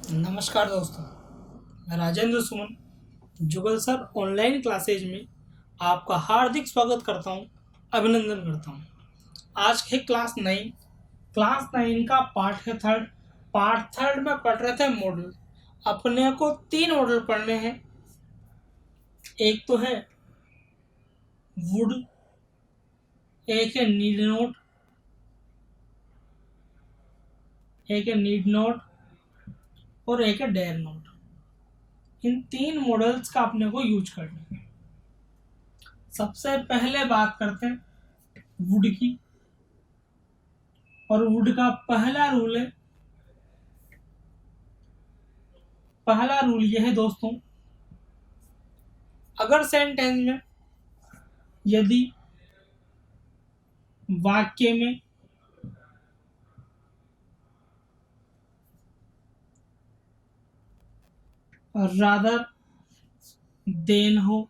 नमस्कार दोस्तों, मैं राजेंद्र सुमन जुगल सर ऑनलाइन क्लासेज में आपका हार्दिक स्वागत करता हूं, अभिनंदन करता हूं। आज है क्लास 9 का पार्ट है थर्ड। पार्ट थर्ड में पढ़ रहे थे मॉडल। अपने को 3 मॉडल पढ़ने हैं। एक तो है वुड, एक है नीड नोट और एक है डेयर नोट। इन 3 मॉडल्स का अपने को यूज करना है। सबसे पहले बात करते हैं वुड की। और वुड का पहला रूल यह है दोस्तों, अगर सेंटेंस में यदि वाक्य में रादर देन हो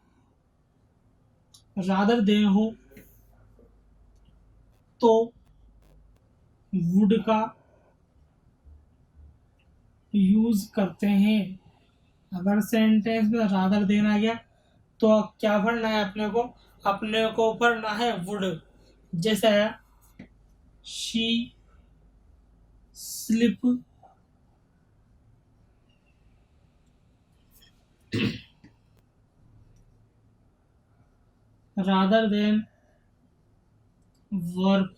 तो वुड का यूज करते हैं। अगर सेंटेंस में रादर देन आ गया तो क्या भरना है अपने को भरना है वुड। जैसे आया she slip rather than work.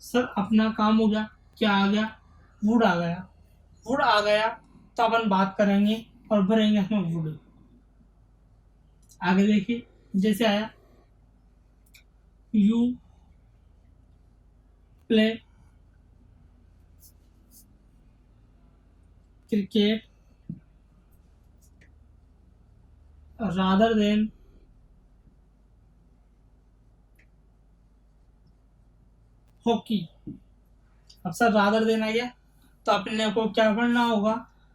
Sir अपना काम हो गया, क्या आ गया? वुड आ गया तो अपन बात करेंगे और भरेंगे इसमें वुड। आगे देखिए, जैसे आया you play cricket rather than hockey. अब सर रादर देन आ गया तो अपने को क्या भरना होगा?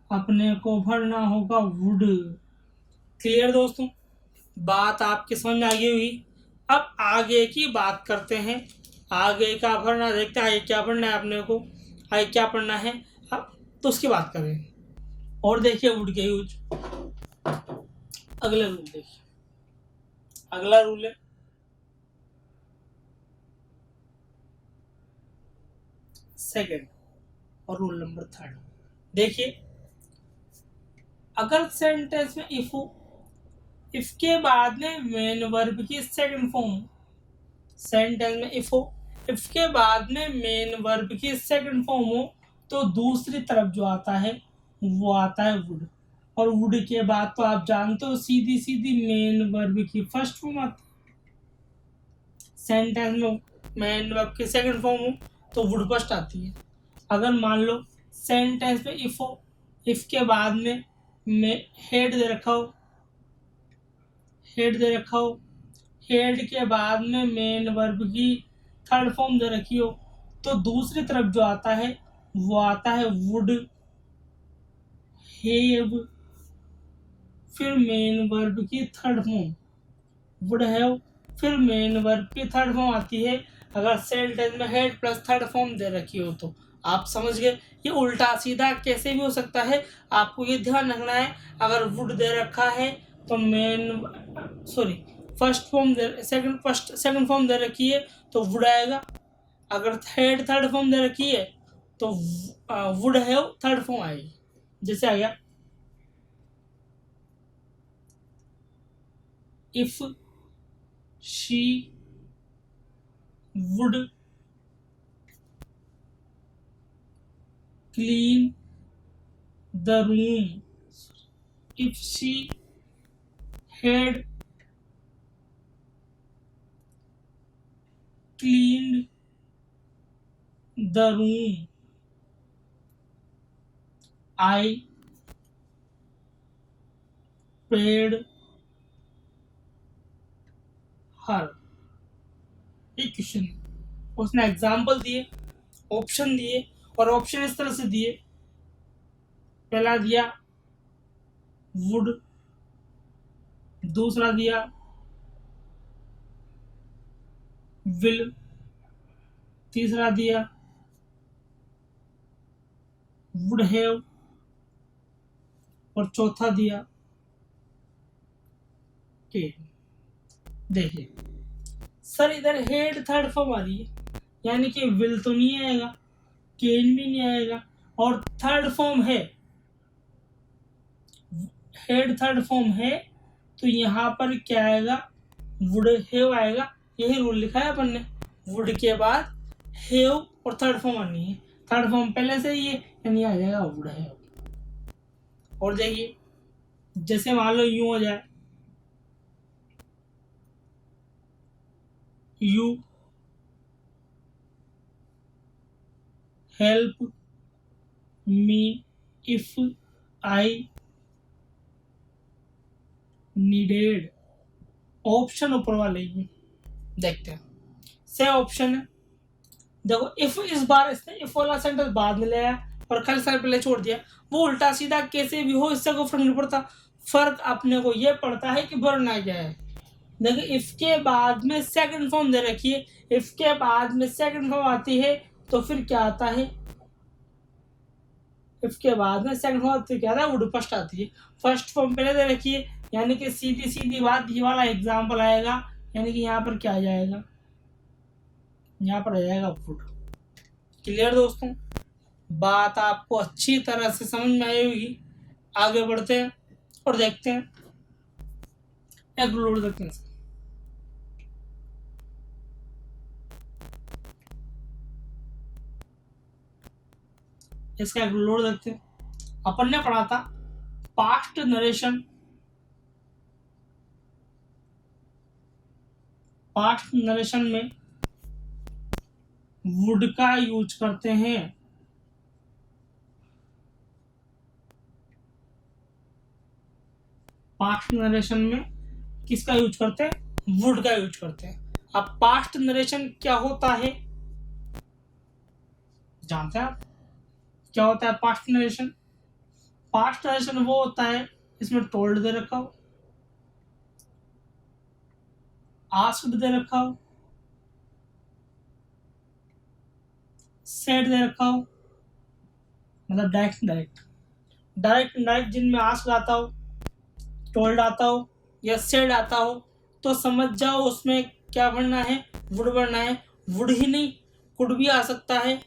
अपने को भरना होगा वुड। क्लियर दोस्तों? बात आपकी समझ में आ गई होगी। अब आगे की बात करते हैं। आगे का भरना देखते हैं, आगे क्या भरना है अपने को, आगे क्या पढ़ना है। अब तो उसकी बात करें। और देखिए वुड के यूज। अगला रूल देखिए, अगला रूल है सेकंड और रूल नंबर थर्ड। देखिए, अगर सेंटेंस में इफ के बाद में मेन वर्ब की सेकंड फॉर्म, सेंटेंस में इफ के बाद में मेन वर्ब की सेकंड फॉर्म हो तो दूसरी तरफ जो आता है वो आता है वुड। और वुड के बाद तो आप जानते हो सीधी सीधी मेन वर्ब की फर्स्ट फॉर्म आती है। सेंटेंस में मेन वर्ब की सेकंड फॉर्म हो तो वुड फर्स्ट आती है। अगर मान लो सेंटेंस में इफ के बाद में हेड दे रखा हो, हेड के बाद में मेन वर्ब की थर्ड फॉर्म दे रखी हो तो दूसरी तरफ जो आता है वो आता है वुड हैव, फिर मेन वर्ब की थर्ड फॉर्म वुड हैव, फिर मेन वर्ब की थर्ड फॉर्म आती है। अगर सेंटेंस में हेड प्लस थर्ड फॉर्म दे रखी हो तो आप समझ गए। ये उल्टा सीधा कैसे भी हो सकता है, आपको ये ध्यान रखना है। अगर वुड दे रखा है तो सेकंड फॉर्म दे रखी है तो वुड आएगा। अगर थर्ड फॉर्म दे रखी है तो वुड हैव थर्ड फॉर्म आएगी। जैसे आ गया if she would clean the room, if she had cleaned the room, I paid her। एक क्वेश्चन, उसने एग्जाम्पल दिए, ऑप्शन दिए, और ऑप्शन इस तरह से दिए। पहला दिया वुड, दूसरा दिया विल, तीसरा दिया वुड हैव, और चौथा दिया केन। देखिए सर इधर हेड थर्ड फॉर्म आ रही है, यानी कि विल तो नहीं आएगा, केन भी नहीं आएगा, और थर्ड फॉर्म है, हेड थर्ड फॉर्म है, तो यहाँ पर क्या आएगा, वुड हैव आएगा। यही रूल लिखा है अपन ने, वुड के बाद हैव और थर्ड फॉर्म आनी है, थर्ड फॉर्म पहले से ही है, यानी आ जाएगा वुड हैव। और देखिए जैसे मान लो यूं हो जाए, you help me if I needed, option ऊपर वाले ही देखते हैं। से ऑप्शन है, देखो इफ इस बार इसने इफ वाला सेंटेंस बाद में लाया और कल साल पहले छोड़ दिया, वो उल्टा सीधा कैसे भी हो इससे कोई फर्क नहीं पड़ता, फर्क अपने को ये पड़ता है कि भरना क्या है। देखो इफ के बाद में सेकंड फॉर्म दे रखी है, इफ के बाद में सेकंड फॉर्म आती है तो फिर क्या आता है, इफ के बाद में सेकंड फॉर्म आती है, क्या आता है, वुड फर्स्ट आती है, फर्स्ट फॉर्म पहले दे रखी है, यानी कि सीधी सीधी बात ये वाला एग्जाम्पल आएगा, यानी कि यहाँ पर क्या आ जाएगा, यहाँ पर आ जाएगा वुड। क्लियर दोस्तों, बात आपको अच्छी तरह से समझ में आई होगी। आगे बढ़ते हैं और देखते हैं, एक्सप्लोर देखते हैं इसका एक्सप्लोर देखते हैं। अपन ने पढ़ा था पास्ट नरेशन, पास्ट नरेशन में वुड का यूज करते हैं, पास्ट नरेशन में किसका यूज करते हैं, वुड का यूज करते हैं। अब पास्ट नरेशन क्या होता है, जानते हैं आप क्या होता है पास्ट नरेशन? पास्ट नरेशन वो होता है इसमें टोल्ड दे रखा हो, आस्क्ड दे रखा हो, सेड दे रखा हो, मतलब डायरेक्ट डायरेक्ट, डायरेक्ट डायरेक्ट जिनमें आस्क्ड आता हो, टोल्ड आता हो या सेड आता हो, तो समझ जाओ उसमें क्या बनना है, वुड बनना है। वुड ही नहीं, कुड भी आ सकता है,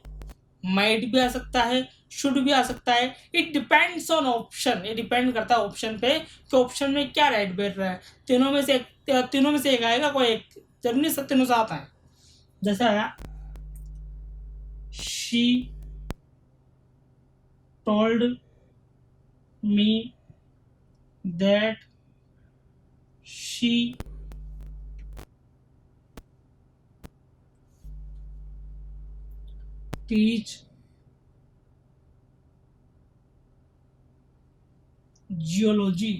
माइट भी आ सकता है, शुड भी आ सकता है। इट डिपेंड्स ऑन ऑप्शन, ये डिपेंड करता है ऑप्शन पे कि ऑप्शन में क्या राइट बैठ रहा है। तीनों में से एक आएगा, कोई एक जरूरी सब तीनों साथ आए। जैसे आया she told me that she teach geology.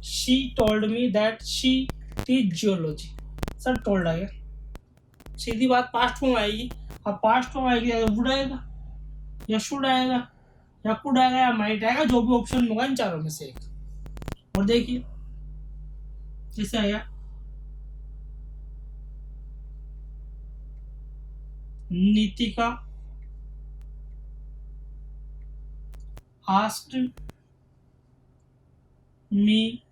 She told me that she teach geology. Sir told आ गया, सीधी बात पास्ट फॉर्म आएगी। अब पास्ट फॉर्म आएगी या वुड आएगा या शुड आएगा या कुड आएगा या माइट आएगा, जो भी ऑप्शन होगा इन चारों में से एक। और देखिए जैसे आया Nitika asked me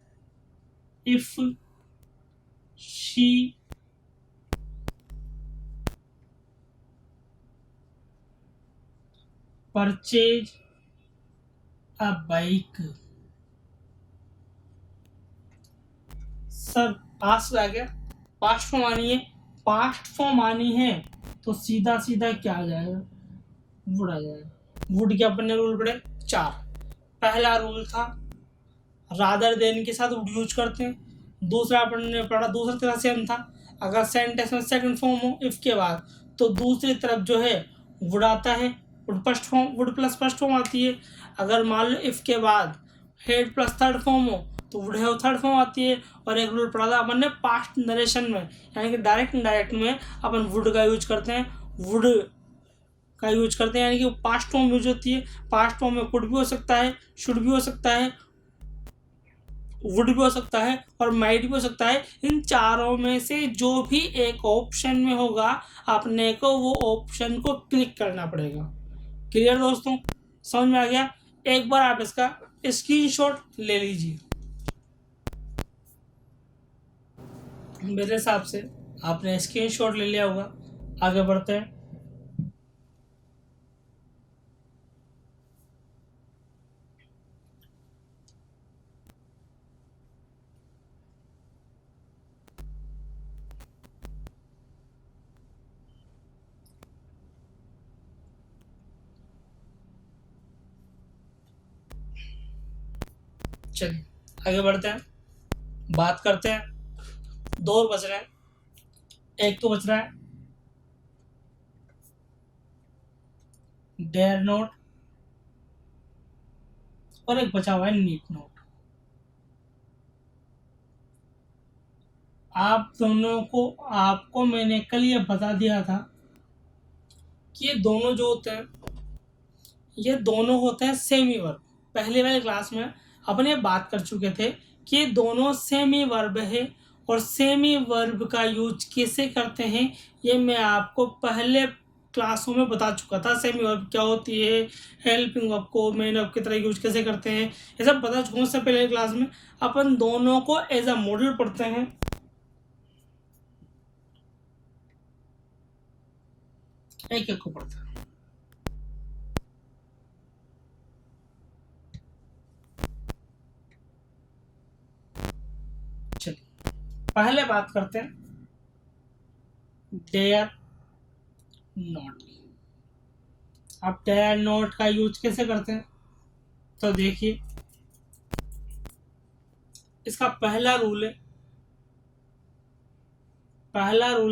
if she purchased a bike। Sir ask आ गया, पास्ट फॉर्म आनी है, पास्ट फॉर्म आनी है तो सीधा सीधा क्या आ जाएगा, वुड आ जाएगा। वुड के अपन ने रूल पढ़े 4। पहला रूल था रादर देन के साथ वुड यूज करते हैं। दूसरा अपन ने पढ़ा, दूसरा तरह से हम था, अगर सेंटेंस में सेकंड फॉर्म हो इफ के बाद तो दूसरी तरफ जो है वुड आता है, would first form, would plus first form आती है। अगर मान लो इफ के बाद हेड प्लस थर्ड फॉर्म हो तो वुड हैव थर्ड फॉर्म आती है। और एक रूल पढ़ा था अपन ने पास्ट नरेशन में, यानी कि डायरेक्ट इनडायरेक्ट में अपन वुड का यूज करते हैं, वुड का यूज करते हैं, यानी कि पास्ट फॉर्म यूज होती है। पास्ट फॉर्म में कुड भी हो सकता है, शुड भी हो सकता है, वुड भी हो सकता है और माइट भी हो सकता है। इन चारों में से जो भी एक ऑप्शन में होगा आपने को वो ऑप्शन को क्लिक करना पड़ेगा। क्लियर दोस्तों, समझ में आ गया? एक बार आप इसका स्क्रीनशॉट ले लीजिए। मेरे हिसाब से आपने स्क्रीनशॉट ले लिया होगा। आगे बढ़ते हैं। चलिए आगे बढ़ते हैं, बात करते हैं। दो बच रहे हैं, एक तो बच रहा है डेयर नोट और एक बचा हुआ है नीट नोट। आप दोनों को, आपको मैंने कल ये बता दिया था कि ये दोनों जो होते हैं, ये दोनों होते हैं सेमी वर्ब। पहले वाले क्लास में अपन ये बात कर चुके थे कि ये दोनों सेमी वर्ब है। और सेमी वर्ब का यूज कैसे करते हैं ये मैं आपको पहले क्लासों में बता चुका था। सेमी वर्ब क्या होती है, हेल्पिंग वर्ब को मेन वर्ब की तरह यूज कैसे करते हैं, ये सब बता चुका हूँ उससे पहले क्लास में। अपन दोनों को एज अ मॉडल पढ़ते हैं। एक एक को पढ़ते हैं। चलिए पहले बात करते हैं डेयर नॉट। आप डेयर नॉट का यूज कैसे करते हैं तो देखिए, इसका पहला रूल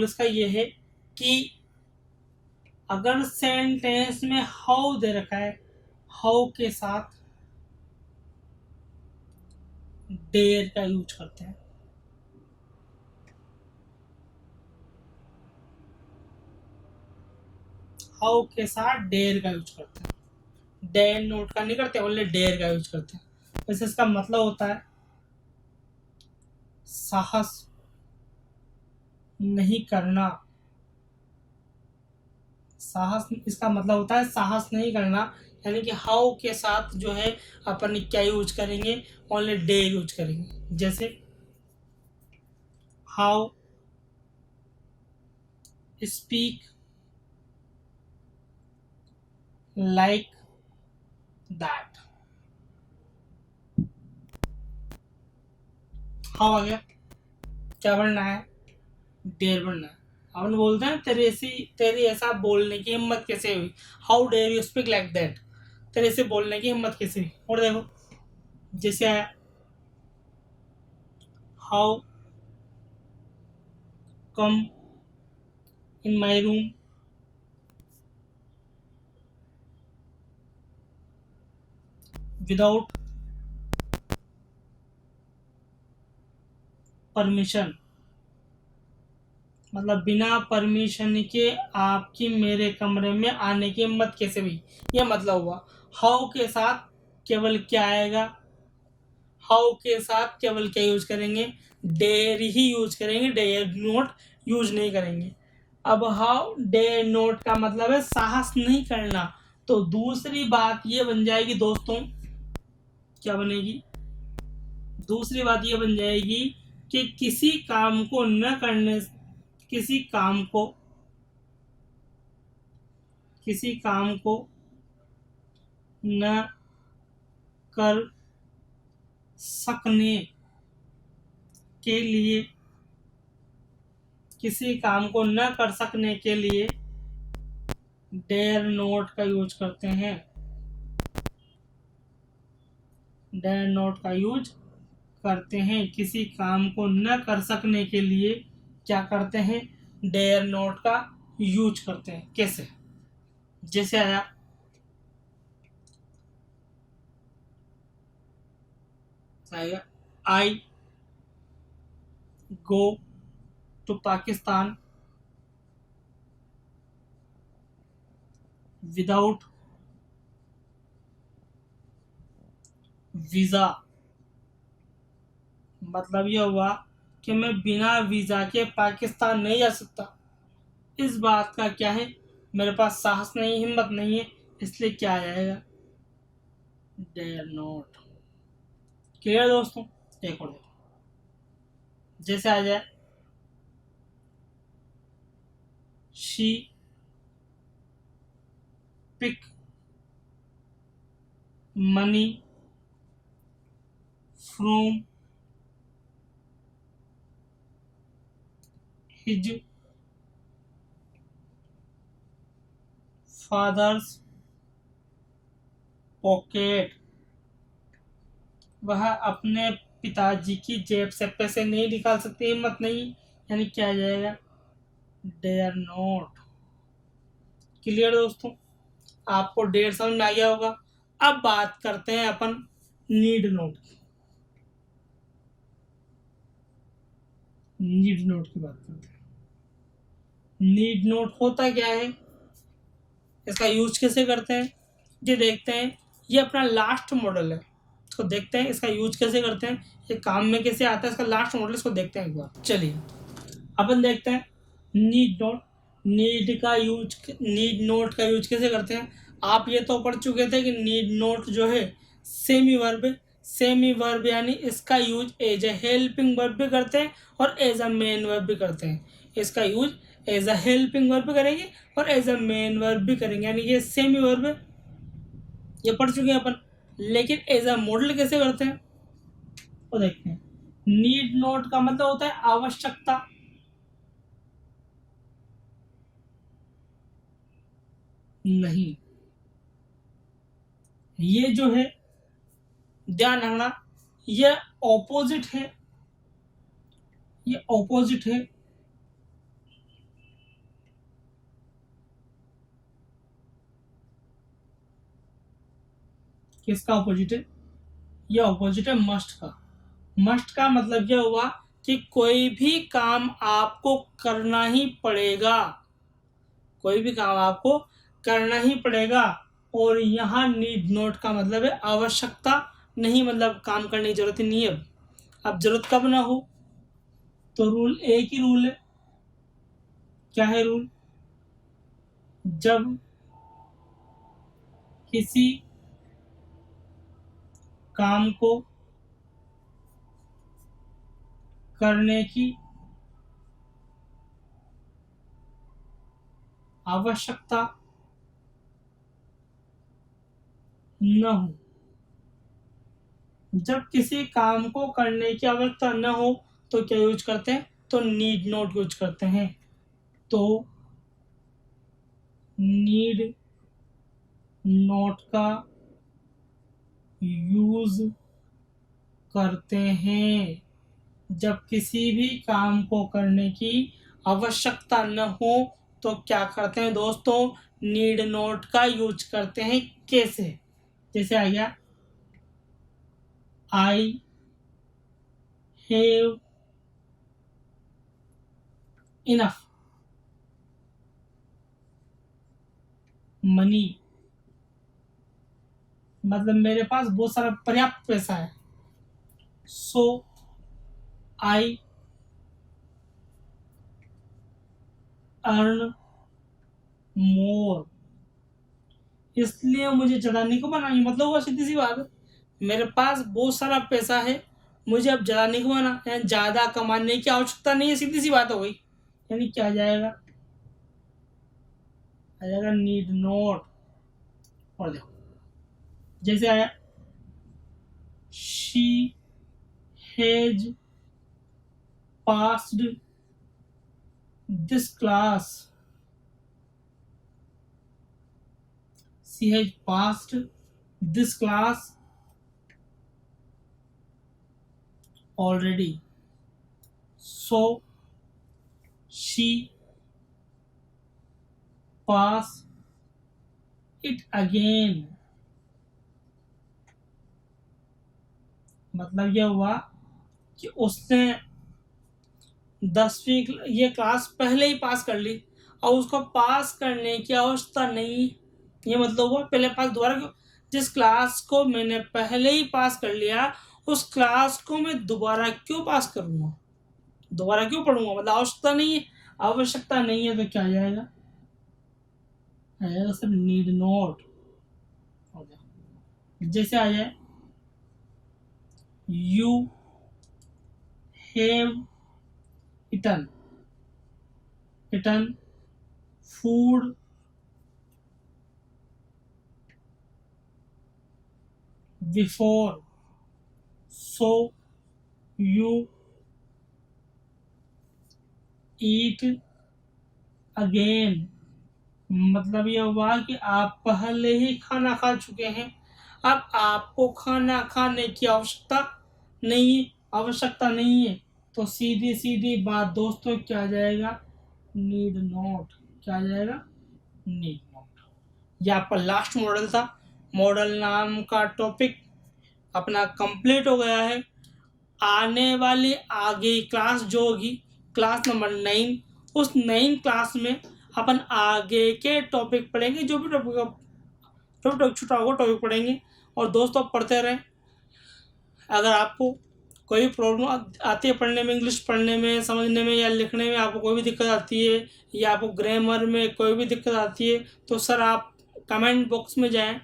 इसका ये है कि अगर सेंटेंस में हाउ दे रखा है, हाउ के साथ डेयर का यूज करते हैं। हाउ के साथ डेयर का यूज करते हैं, डेयर नोट का नहीं करते, ओनली डेयर का यूज करते हैं। वैसे इसका मतलब होता है साहस नहीं करना। साहस, इसका मतलब होता है साहस नहीं करना। यानी कि हाउ के साथ जो है अपन क्या यूज करेंगे, ओनली डे यूज करेंगे। जैसे how speak like that. How आ गया, क्या बनना है, डेयर बनना है। अपन बोलते हैं तेरी ऐसा बोलने की हिम्मत कैसे हुई, how dare you speak like that. तेरे से बोलने की हिम्मत कैसे हुई। और देखो जैसे आया how come in my room without permission. मतलब बिना परमिशन के आपकी मेरे कमरे में आने की हिम्मत कैसे हुई, यह मतलब हुआ। हाउ के साथ केवल क्या आएगा, हाउ के साथ केवल क्या यूज करेंगे, डेयर ही यूज करेंगे, डेयर नोट यूज नहीं करेंगे। अब हाउ डेयर नोट का मतलब है साहस नहीं करना। तो दूसरी बात ये बन जाएगी दोस्तों, क्या बनेगी, दूसरी बात ये बन जाएगी कि किसी काम को किसी काम को न कर सकने के लिए, किसी काम को न कर सकने के लिए डेयर नोट का यूज करते हैं। डेयर नोट का यूज करते हैं, किसी काम को न कर सकने के लिए क्या करते हैं, डेयर नोट का यूज करते हैं। कैसे, जैसे आया आएगा I go to Pakistan without visa मतलब ये हुआ कि मैं बिना वीज़ा के पाकिस्तान नहीं जा सकता। इस बात का क्या है, मेरे पास साहस नहीं, हिम्मत नहीं है, इसलिए क्या आ जाएगा, डेयर नॉट। क्लियर दोस्तों। एक और देखो, जैसे आ जाए she pick money from his father's pocket. वह अपने पिताजी की जेब से पैसे नहीं निकाल सकती, हिम्मत नहीं, यानी क्या आ जाएगा, डेयर नॉट। क्लियर दोस्तों। आपको डेयर समझ में आ गया होगा। अब बात करते हैं अपन नीड नोट की। नीड नोट की बात करते हैं। नीड नोट होता क्या है, इसका यूज कैसे करते हैं, ये देखते हैं। ये अपना लास्ट मॉडल है, इसको देखते हैं इसका यूज कैसे करते हैं, ये काम में कैसे आता है, इसका लास्ट मॉडल, इसको देखते हैं एक बार। चलिए अपन देखते हैं नीड नोट। नीड नोट का यूज कैसे करते हैं। आप ये तो पढ़ चुके थे कि नीड नोट जो है सेमी वर्ब है। सेमी वर्ब यानी इसका use as a helping verb भी करते हैं और एज अ मेन वर्ब भी करते हैं। इसका use as a helping verb भी करेंगे और एज अ मेन वर्ब भी करेंगे, यानी ये सेमी वर्ब है, ये पढ़ चुके हैं अपन। लेकिन एज अ मॉडल कैसे करते हैं वो देखते हैं। नीड नोट का मतलब होता है आवश्यकता। नहीं, ये जो है ध्यान रखना, ये ऑपोजिट है, ये ऑपोजिट है। किसका ऑपोजिट है, ये ऑपोजिट है मस्ट का। मस्ट का मतलब यह हुआ कि कोई भी काम आपको करना ही पड़ेगा, कोई भी काम आपको करना ही पड़ेगा। और यहाँ नीड नोट का मतलब है आवश्यकता नहीं, मतलब काम करने की जरूरत ही नहीं है। अब जरूरत कब ना हो, तो रूल एक ही रूल है। क्या है रूल, जब किसी काम को करने की आवश्यकता न हो, जब किसी काम को करने की आवश्यकता न हो तो क्या यूज करते हैं, तो नीड नोट यूज करते हैं। तो नीड नोट का यूज करते हैं जब किसी भी काम को करने की आवश्यकता न हो, तो क्या करते हैं दोस्तों, नीड नोट का यूज करते हैं। कैसे, जैसे आ गया आई हैव इनफ मनी, मतलब मेरे पास बहुत सारा पर्याप्त पैसा है। सो आई अर्न मोर, इसलिए मुझे ज़्यादा नहीं कमाना। ये मतलब हुआ सीधी सी बात, मेरे पास बहुत सारा पैसा है, मुझे अब ज़्यादा नहीं कमाना, यानी ज़्यादा कमाने की आवश्यकता नहीं है, सीधी सी बात हो गई। यानी क्या आ जाएगा, आ जाएगा नीड नॉट। और देखो जैसे आया she has passed this class, she has passed this class already, so she pass it again। मतलब यह हुआ कि उसने 10वीं ये क्लास पहले ही पास कर ली और उसको पास करने की आवश्यकता नहीं। ये मतलब हुआ पहले पास, दोबारा क्यों, जिस क्लास को मैंने पहले ही पास कर लिया उस क्लास को मैं दोबारा क्यों पास करूँगा, दोबारा क्यों पढ़ूंगा, मतलब आवश्यकता नहीं है, आवश्यकता नहीं है तो क्या आ जाएगा, आ जाएगा सर नीड नॉट हो गया। जैसे आ जाए you have eaten food before, so you eat again. मतलब ये हुआ कि आप पहले ही खाना खा चुके हैं, अब आपको खाना खाने की आवश्यकता नहीं है। तो सीधी सीधी बात दोस्तों क्या आ जाएगा, नीड नॉट, क्या आ जाएगा, नीड नॉट। ये आपका लास्ट मॉडल था। मॉडल नाम का टॉपिक अपना कंप्लीट हो गया है। आने वाली आगे क्लास जो होगी, क्लास नंबर 9, उस 9 क्लास में अपन आगे के टॉपिक पढ़ेंगे, जो भी टॉपिक छूटा होगा टॉपिक पढ़ेंगे। और दोस्तों पढ़ते रहें। अगर आपको कोई प्रॉब्लम आती है पढ़ने में, इंग्लिश पढ़ने में, समझने में या लिखने में आपको कोई भी दिक्कत आती है, या आपको ग्रामर में कोई भी दिक्कत आती है, तो सर आप कमेंट बॉक्स में जाएं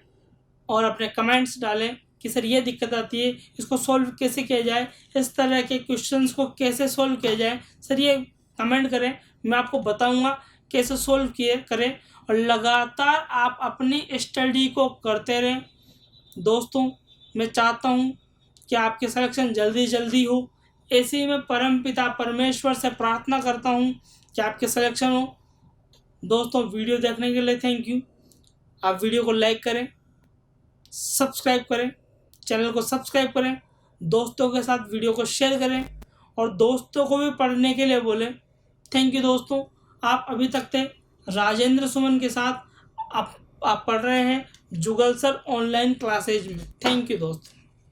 और अपने कमेंट्स डालें कि सर ये दिक्कत आती है, इसको सॉल्व कैसे किया जाए, इस तरह के क्वेश्चंस को कैसे सॉल्व किया जाए, सर ये कमेंट करें, मैं आपको बताऊंगा कैसे सॉल्व किए करें। और लगातार आप अपनी स्टडी को करते रहें। दोस्तों मैं चाहता हूं कि आपके सिलेक्शन जल्दी जल्दी हो। ऐसे ही मैं परमपिता परमेश्वर से प्रार्थना करता हूं कि आपके सिलेक्शन हो। दोस्तों वीडियो देखने के लिए थैंक यू। आप वीडियो को लाइक करें, सब्सक्राइब करें, चैनल को सब्सक्राइब करें, दोस्तों के साथ वीडियो को शेयर करें और दोस्तों को भी पढ़ने के लिए बोलें। थैंक यू दोस्तों। आप अभी तक थे राजेंद्र सुमन के साथ। आप पढ़ रहे हैं जुगल सर ऑनलाइन क्लासेज में। थैंक यू दोस्तों।